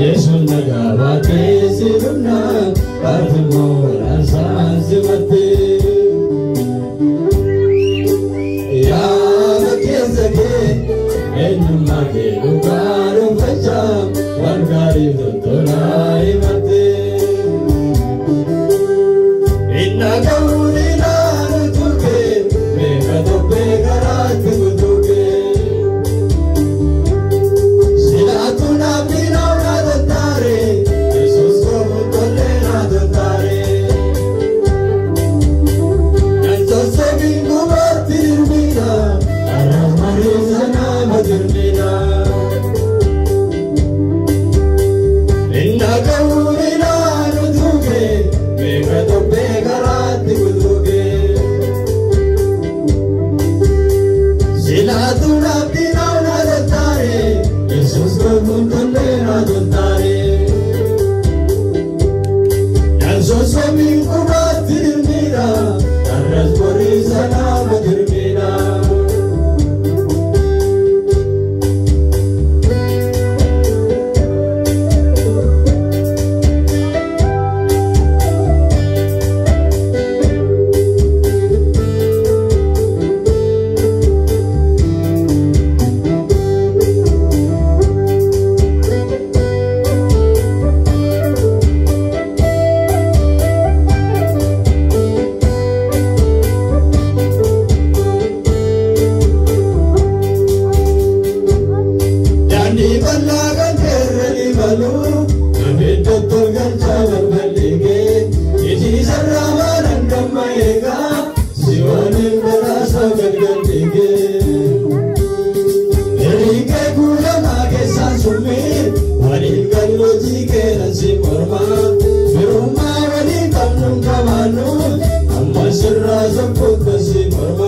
Yesus nagawati siruna Patmo rasa zimati Ya makiasake Enumake lukaru facham Wargari tutunai mati Inna gauri naru tuke Meka tope garati butuke Silatuna pinau nadantare Yesus komu tolle nadantare Nanto sebingu batirmina Arah marizana batirmina Inna gauri naru tuke Meka tope garati butuke Silatuna pinau nadantare Yesus komu tolle nadantare Nanso sebingu batirmina Arah marizana batirmina Dani balagan kerani balu, abidot togan cawan balige, isi saraman andam maega, siwanin berasa bergantige. Erike gula mage sansumi, wanin galloji keransi korma, firuma wanin kamnum kamanu, amma sirra zamput basi korma.